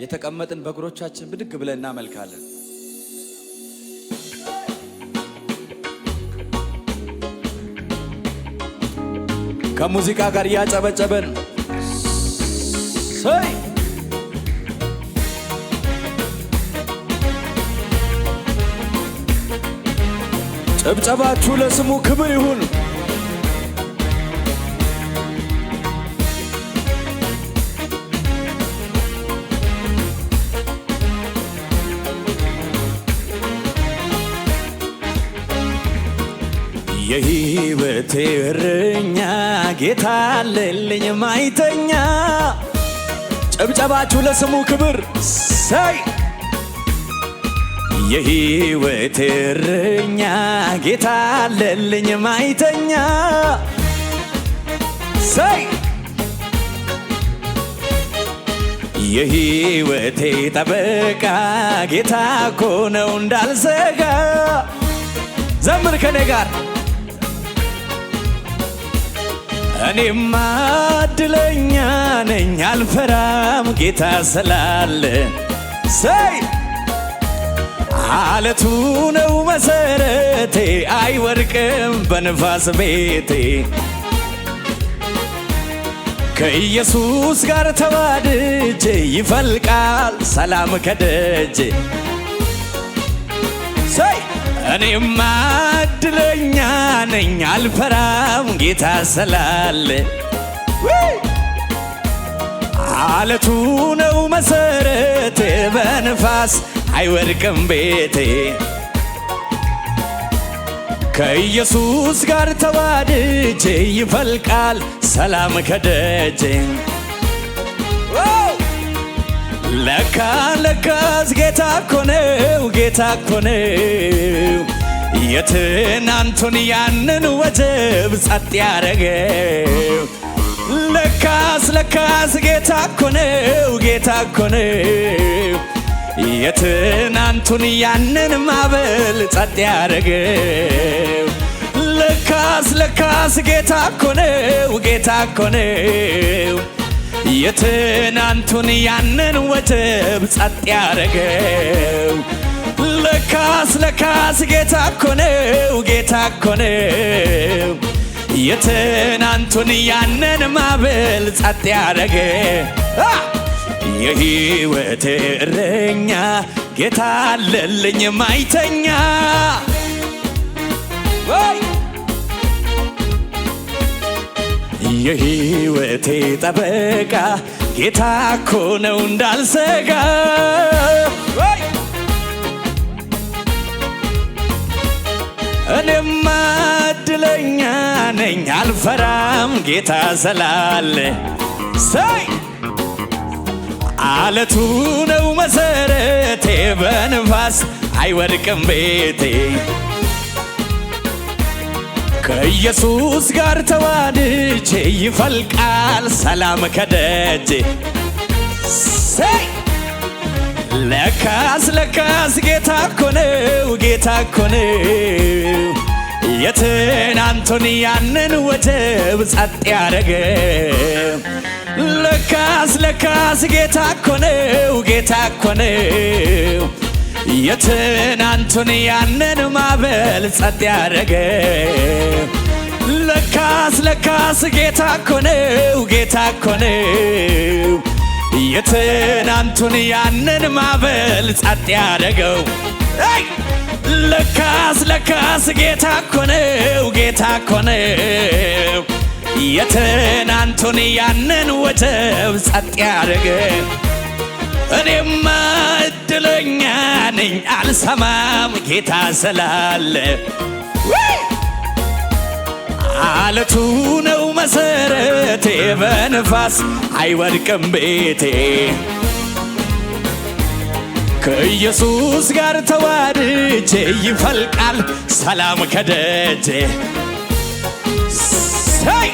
የተቀመጥን በእግሮቻችን ብድግ ብለን እናመልካለን። ከሙዚቃ ጋር እያጨበጨበን ሰይ ጭብጨባችሁ ለስሙ ክብር ይሁን። የሕይወቴ እረኛ ጌታ አለልኝ ማይተኛ። ጭብጨባችሁ ለስሙ ክብር ሰይ የሕይወቴ እረኛ ጌታ አለልኝ ማይተኛ ሰይ የሕይወቴ ጠበቃ ጌታ እኮ ነው እንዳልሰጋ። ዘምር ከኔ ጋር እኔማ እድለኛ ነኝ አልፈራም ጌታ ስላለ ሰይ አለቱ ነው መሰረቴ አይወድቅም በንፋስ ቤቴ። ከኢየሱስ ጋር ተዋድጄ ይፈልቃል ሰላም ከደጄ ሰይ እኔማ እድለኛ ነኝ አልፈራም ጌታ ስላለ አለቱ ነው መሰረቴ በንፋስ አይወድቅም ቤቴ። ከኢየሱስ ጋር ተዋድጄ ይፈልቃል ሰላም ከደጄ። ለካስ ጌታ እኮ ነው ጌታ እኮ ነው የትናንቱን ያንን ወጀብ ጸጥ ያረገው። ለካስ ጌታ እኮ ነው ጌታ እኮ ነው የትናንቱን ያንን ማዕበል ጸጥ ያረገው። ለካስ ጌታ እኮ ነው ጌታ እኮ ነው የትናንቱን ያንን ወጀብ ጸጥ ያረገው። ለካስ ጌታ እኮ ነው ጌታ እኮ ነው የትናንቱን ያንን ማዕበል ጸጥ ያረገው። የሕይወቴ እረኛ ጌታ አለልኝ ማይተኛ የሕይወቴ ጠበቃ ጌታ እኮ ነው እንዳልሰጋ። እኔማ እድለኛ ነኝ አልፈራም ጌታ ስላለ ሰይ አለቱ ነው መሰረቴ በንፋስ አይወድቅም ቤቴ። ከኢየሱስ ጋር ተዋድጄ ይፈልቃል ሰላም ከደጄ ሰይ ለካስ ጌታ እኮ ነው ጌታ እኮ ነው የትናንቱን ያንን ወጀብ ጸጥ ያረገው። ለካስ ጌታ እኮ ነው ጌታ እኮ ነው የትናንቱን ያንን ማዕበል ጸጥ ያረገው። ለካስ ጌታ እኮ ነው ጌታ እኮ ነው የትናንቱን ያንን ማዕበል ጸጥ ያረገው። ለካስ ጌታ እኮ ነው ጌታ እኮ ነው የትናንቱን ያንን ወጀብ ጸጥ ያረገው። እኔማ እድለኛ ነኝ አልሰማም ጌታ ስላለ አለቱ ነው መሰረቴ በንፋስ አይወድቅም ቤቴ። ከኢየሱስ ጋር ተዋድጄ ይፈልቃል ሰላም ከደጄ ሰይ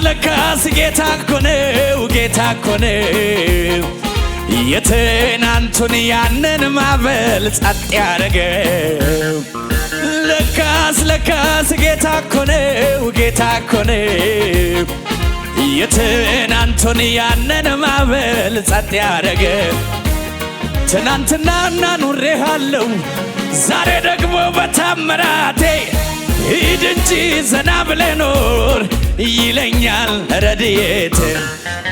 ለካስ ጌታ እኮ ነው ጌታ እኮ ነው የትናንቱን ያንን ማዕበል ጸጥ ያረገው። ለካስ ጌታ እኮ ነው ጌታ እኮ ነው የትናንቱን ያንን ማዕበል ጸጥ ያረገ ትናንትናና ኑሬሃለሁ ዛሬ ደግሞ በታምራቴ ሂድ እንጂ ዘና ብለህ ኖር ይለኛል ረድኤቴ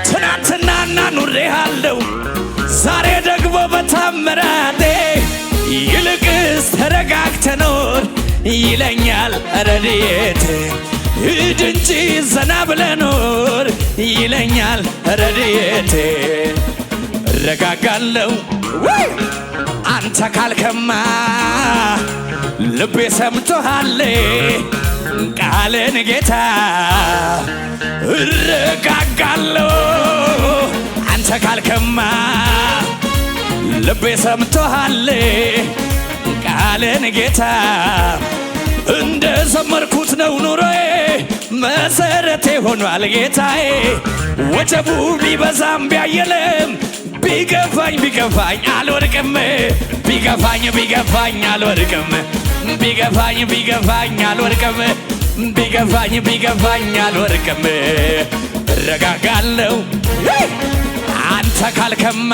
ትናንትናና ኑሬሃለሁ ዛሬ ደግሞ በታምራቴ ይልቅስ ተረጋግተህ ኖር ይለኛል ረድኤቴ ሂድ እንጂ ዘና ብለህ ኖር ይለኛል ረድኤቴ እረጋጋለሁ አንተ ካልከማ ልቤ ሰምቶሃል ቃልን ጌታ እረጋጋለሁ አንተ ካልከማ ልቤ ሰምቶሃል ቃልን ጌታ እንደ ዘመርኩት ነው ኑሮዬ መሰረቴ ሆኗል ጌታዬ ወጀቡ ቢበዛም ቢያየለም ቢገፋኝ አልወድቅም ቢገፋኝ አልወድቅም ቢገፋኝ አልወድቅም ቢገፋኝ አልወድቅም እረጋጋለሁ አንተ ካልከማ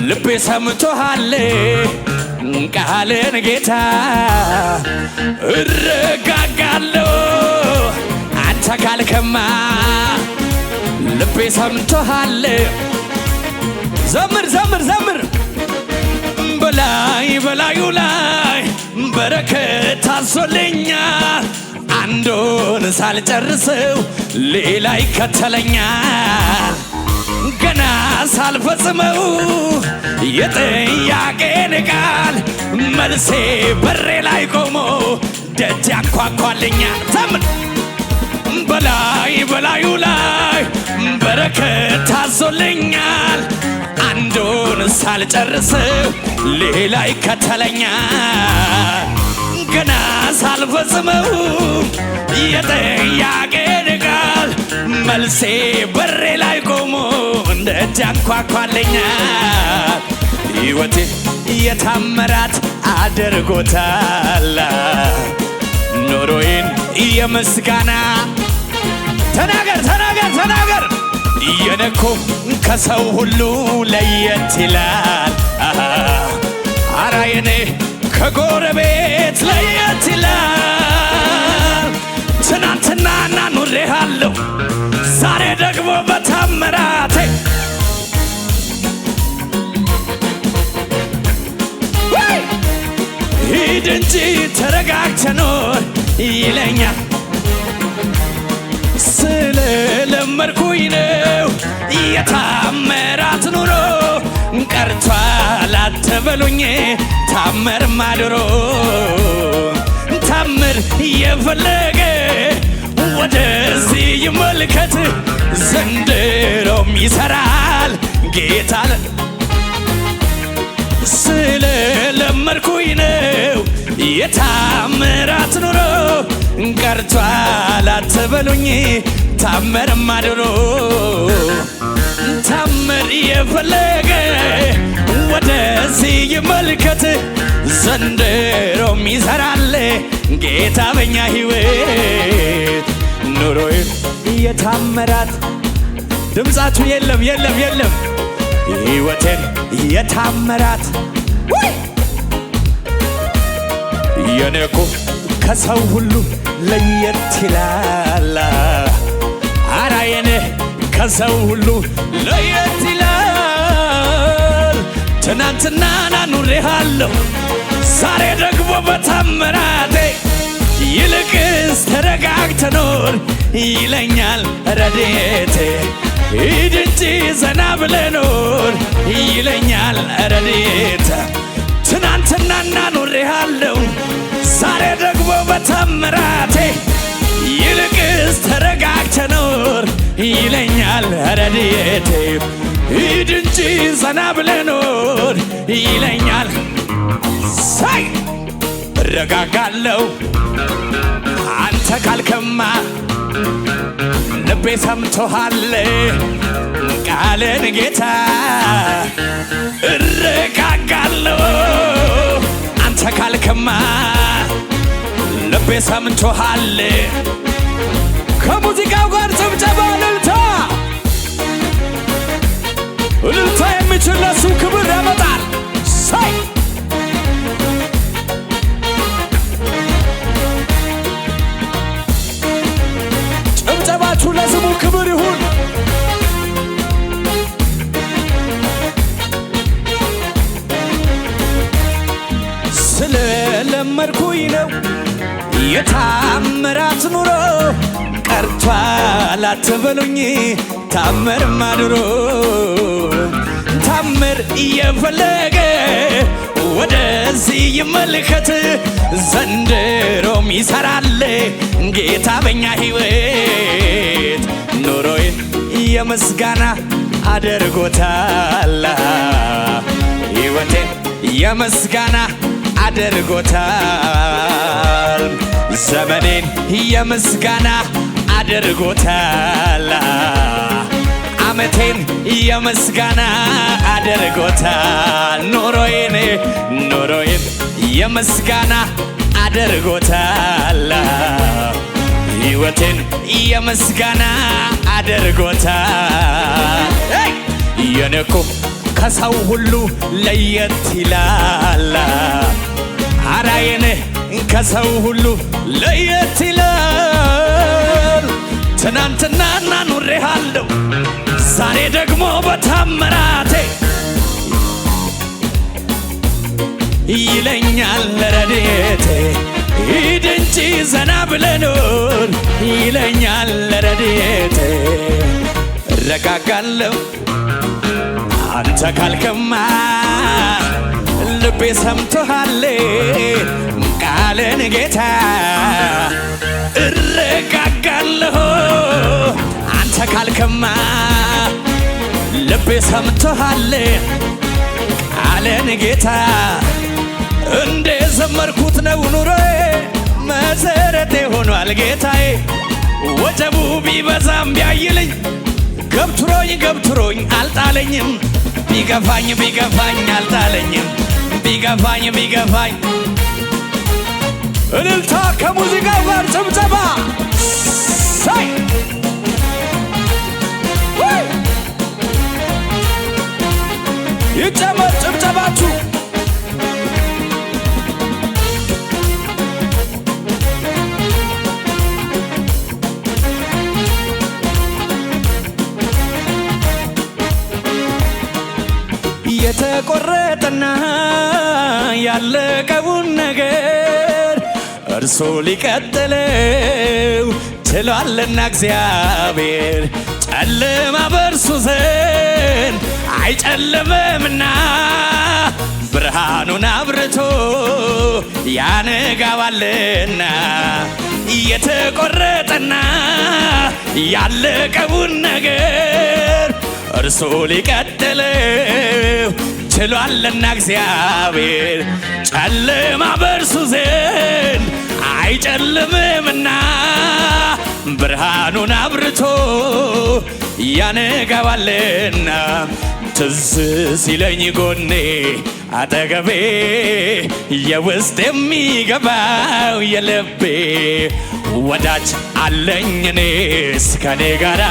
ልቤ ሰምቶሃል ቃልን ጌታ እረጋጋለሁ አንተ ካልከማ ልቤ ሰምቶሃል ዘምር በላዩ ላይ በረከት ታዞልኛል አንዱን ሳልጨርሰው ሌላ ይከተለኛል ገና ሳልፈጽመው የጥያቄን ቃል መልሴ በሬ ላይ ቆሞ ደጅ ያንኳኳልኛል ዘምር በላዩ ላይ በረከት ታዞልኛል አንዱን ሳልጨርሰው ሌላ ይከተለኛል ገና ሳልፈጽመው የጥያቄን ቃል መልሴ በሬ ላይ ቆሞ ደጅ ያንኳኳልኛል ሕይወቴ የታምራት አድርጎታል ኑሮዬን የምስጋና ተናገር የነኮ ከሰው ሁሉ ለየት ይላል አራ የኔ ከጎረቤት ለየት ይላል ትናንትናና ኑሬሃለሁ ዛሬ ደግሞ በታምራቴ ሂድ እንጂ ተረጋግተህ ኖር ይለኛል ስለለመድኩኝ ነው የታምራት ኑሮ ቀርቷል አትበሉኝ ታምር ማድሮ ታምር የፈለገ ወደዚህ ይመልከት ዘንድሮም ይሰራል ጌታ ስለለመድኩኝ ነው የታምራት ኑሮ ቀርቷል አትበሉኝ ታምር ማድሮ ታምር የፈለገ ወደዚህ ይመልከት ዘንድሮም ይሰራል ጌታ በኛ ሕይወት ኑሮዬን የታምራት ድምፃችሁ የለም ሕይወቴን የታምራት የኔኮ ከሰው ሁሉ ለየት ይላል አራ የኔ ከሰው ሁሉ ለየት ይላል ትናንትናና ኑሬሃለሁ ዛሬ ደግሞ በታምራቴ ይልቅስ ተረጋግተህ ኖር ይለኛል ረድኤቴ ሂድ እንጂ ዘና ብለህ ኖር ይለኛል ረድኤቴ ትናንትናና ኑሬሃለሁ ዛሬ ደግሞ በታምራቴ ይልቅስ ተረጋግተህ ኖር ይለኛል ረድኤቴ ሂድ እንጂ ዘና ብለህ ኖር ይለኛል ሳይ እረጋጋለሁ አንተ ካልከማ ልቤ ሰምቶሃል ቃልን ጌታ እረጋጋለሁ አንተ ካልከማ ልቤ ሰምቶሃል ከሙዚቃው ጋር ጭብጨባ እልልታ እልልታ የሚችል ለሱ ክብር ያመጣል። ሳይ ጭብጨባችሁ ለስሙ ክብር ይሁን። ስለለመድኩኝ ነው የታምራት ኑሮ ቀርቷል አትበሉኝ ታምርማ ድሮ ታምር እየፈለገ ወደዚህ ይመልከት ዘንድሮም ይሰራል ጌታ በኛ ሕይወት ኑሮዬን የምስጋና አድርጎታል ሕይወቴን የምስጋና አድርጎታል ዘመኔን የምስጋና አድርጎታል ዓመቴን የምስጋና አድርጎታል ኑሮዬን የምስጋና አድርጎታል ሕይወቴን የምስጋና አድርጎታል የኔ እኮ ከሰው ሁሉ ለየት ይላል አራየኔ ከሰው ሁሉ ለየት ይላል ትናንትናና ኑሬሃለሁ ዛሬ ደግሞ በታምራቴ ይለኛል ረድኤቴ ሂድ እንጂ ዘና ብለህ ኑር ይለኛል ረድኤቴ እረጋጋለሁ አንተ ካልከማ ልቤ ሰምቶሃል ቃልን ጌታ እረጋጋለሁ አንተ ካልከማ ልቤ ሰምቶሃል ቃልን ጌታ እንደ ዘመርኩት ነው ኑሮዬ መሰረቴ ሆኗል ጌታዬ ወጀቡ ቢበዛም ቢያይልኝ ገብትሮኝ አልጣለኝም ቢገፋኝ አልጣለኝም ቢገፋኝ እልልታ ከሙዚቃው ጋር ጭብጨባ ሳይ ይጨመር ጭብጨባችሁ የተቆረጠና ያለቀውን ነገር እርሱ ሊቀጥለው ችሏልና እግዚአብሔር ጨለማ በእርሱ ዘንድ አይጨልምምና ብርሃኑን አብርቶ ያነጋዋልና የተቆረጠና ያለቀውን ነገር እርሱ ሊቀጥለው ችሏልና እግዚአብሔር ጨለማ በእርሱ ዘንድ አይጨልምምና ብርሃኑን አብርቶ ያነጋዋልና ትዝ ሲለኝ ጎኔ አጠገቤ የውስጥ የሚገባው የልቤ ወዳጅ አለኝ እኔስ ከኔ ጋራ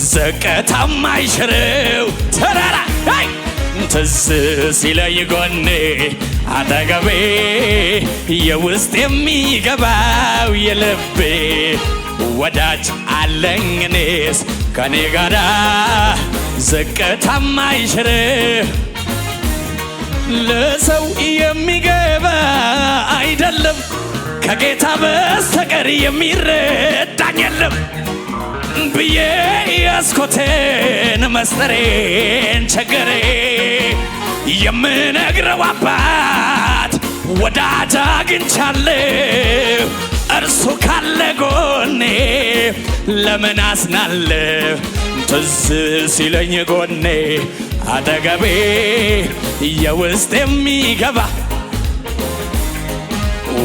ዝቅታም አይሽረው ተራራ ትዝ ሲለኝ ጎኔ አጠገቤ የውስጥ የሚገባው የልቤ ወዳጅ አለኝ እኔስ ከኔ ጋራ ዝቅታም አይሽረው ለሰው የሚገባ አይደለም ከጌታ በስተቀር የሚረዳኝ የለም ብዬ ያስኮቴን መስጠሬን ቸገሬ የምነግረው አባት ወዳጅ አግኝቻለሁ እርሱ ካለ ጎኔ ለምን አዝናለሁ ትዝ ሲለኝ ጎኔ አጠገቤ የውስጥ የሚገባ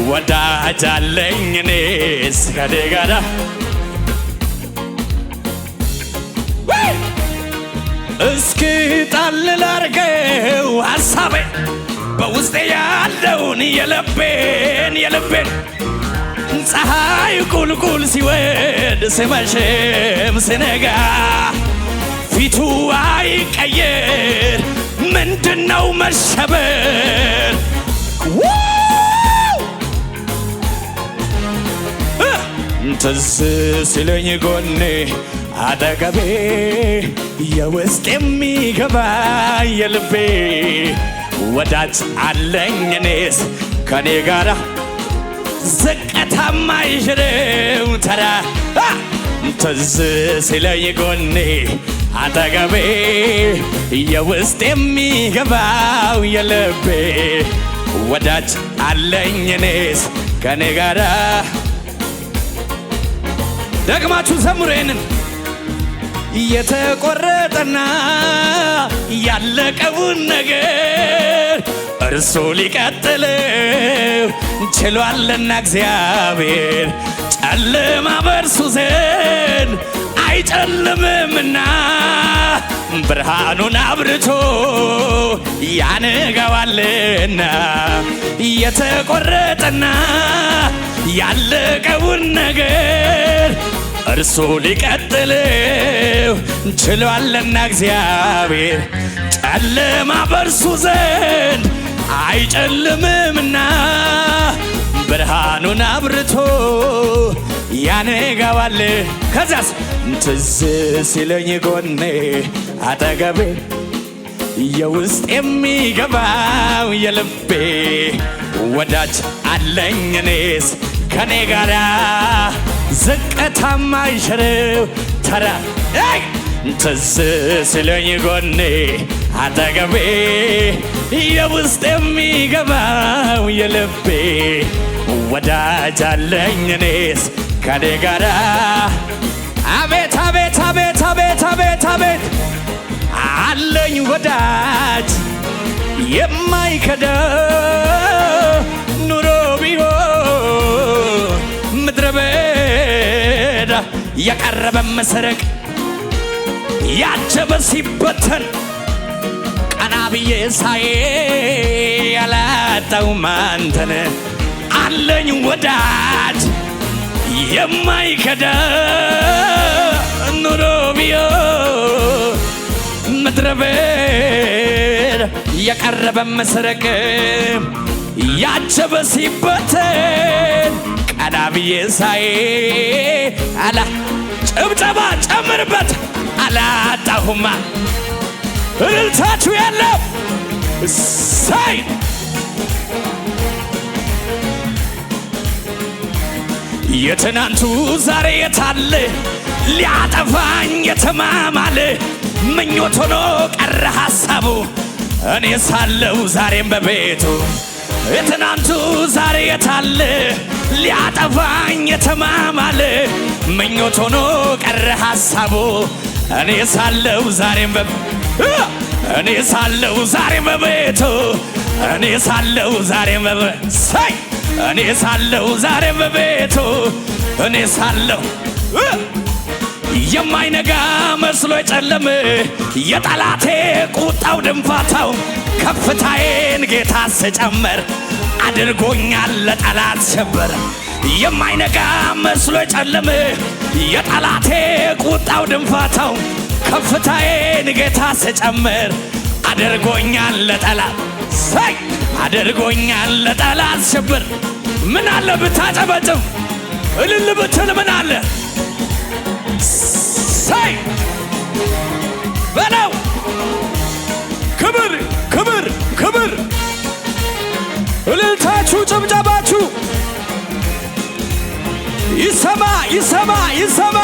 ወዳጅ አለኝ እኔስ ከኔ ጋራ እስኪ ጣል ላርገው ሐሳቤ በውስጤ ያለውን የልቤን ፀሐይ ቁልቁል ሲወድ ሲመሽም ሲነጋ ፊቱ አይቀየር ምንድነው መሸበር? ትዝ ሲለኝ ጎኔ አጠገቤ የውስጥ የሚገባ የልቤ ወዳጅ አለኝ እኔስ ከኔ ጋራ ዝቅታማ አይሽረው ተራ ትዝ ሲለኝ ጎኔ አጠገቤ የውስጥ የሚገባው የልቤ ወዳጅ አለኝ እኔስ ከኔ ጋራ ደግማችሁ ዘምሩንን የተቆረጠና ያለቀውን ነገር እርሱ ሊቀጥለው ችሏልና እግዚአብሔር ጨለማ በእርሱ ዘንድ አይጨልምምና ብርሃኑን አብርቶ ያነጋዋልና የተቆረጠና ያለቀውን ነገር እርሱ ሊቀጥለው ችሏልና እግዚአብሔር ጨለማ በእርሱ ዘንድ አይጨልምምና ብርሃኑን አብርቶ ያነጋዋል። ከዛስ ትዝ ሲለኝ ጎኔ አጠገቤ የውስጥ የሚገባው የልቤ ወዳጅ አለኝ እኔስ ከኔ ጋራ ዝቅታማ አይሽረው ተራ ትዝ ሲለኝ ጎኔ አጠገቤ የውስጥ የሚገባው የልቤ ወዳጅ አለኝ እኔስ ከኔ ጋራ አቤት አቤት አቤት አቤት አቤት አቤት አለኝ ወዳጅ የማይከዳ ኑሮ ቢሆን ምድረ በዳ የቀረበ መሰረቅ ያጀበ ሲበተን ቀና ብዬ ሳይ ያላጣውም አንተን አለኝ ወዳጅ የማይከዳ ኑሮ ቢሆን ምድረ በዳ የቀረበ መሰረቅ ያጀበ ሲበተን ቀና ብዬ ሳይ አላ ጭብጨባ ጨምርበት አላጣሁማ እልልታችሁ ያለው ሳይ የትናንቱ ዛሬ የታለ ሊያጠፋኝ የተማማለ ምኞት ሆኖ ቀረ ሐሳቡ እኔ ሳለው ዛሬም በቤቱ የትናንቱ ዛሬ የታለ ሊያጠፋኝ የተማማለ ምኞት ሆኖ ቀረ ሐሳቡ እኔ ሳለው ዛሬም እኔ ሳለው ዛሬም በቤቱ እኔ ሳለው ዛሬም ሳይ እኔ ሳለው ዛሬም በቤቱ እኔ ሳለው የማይነጋ መስሎ የጨለመ የጠላቴ ቁጣው ድንፋታው ከፍታዬን ጌታ ስጨመር አድርጎኛል ለጠላት ሸበር የማይነጋ መስሎ የጨለመ የጠላቴ ቁጣው ድንፋታው ከፍታዬን ጌታ ስጨመር አድርጎኛል ለጠላት ሳይ አድርጎኛል ለጠላት ሸበር ምን አለ ብታጨበጭብ እልል ብትል ምን አለ ሳይ በለው ክብር ክብር ክብር እልልታችሁ ጭብጨባችሁ ይሰማ ይሰማ ይሰማ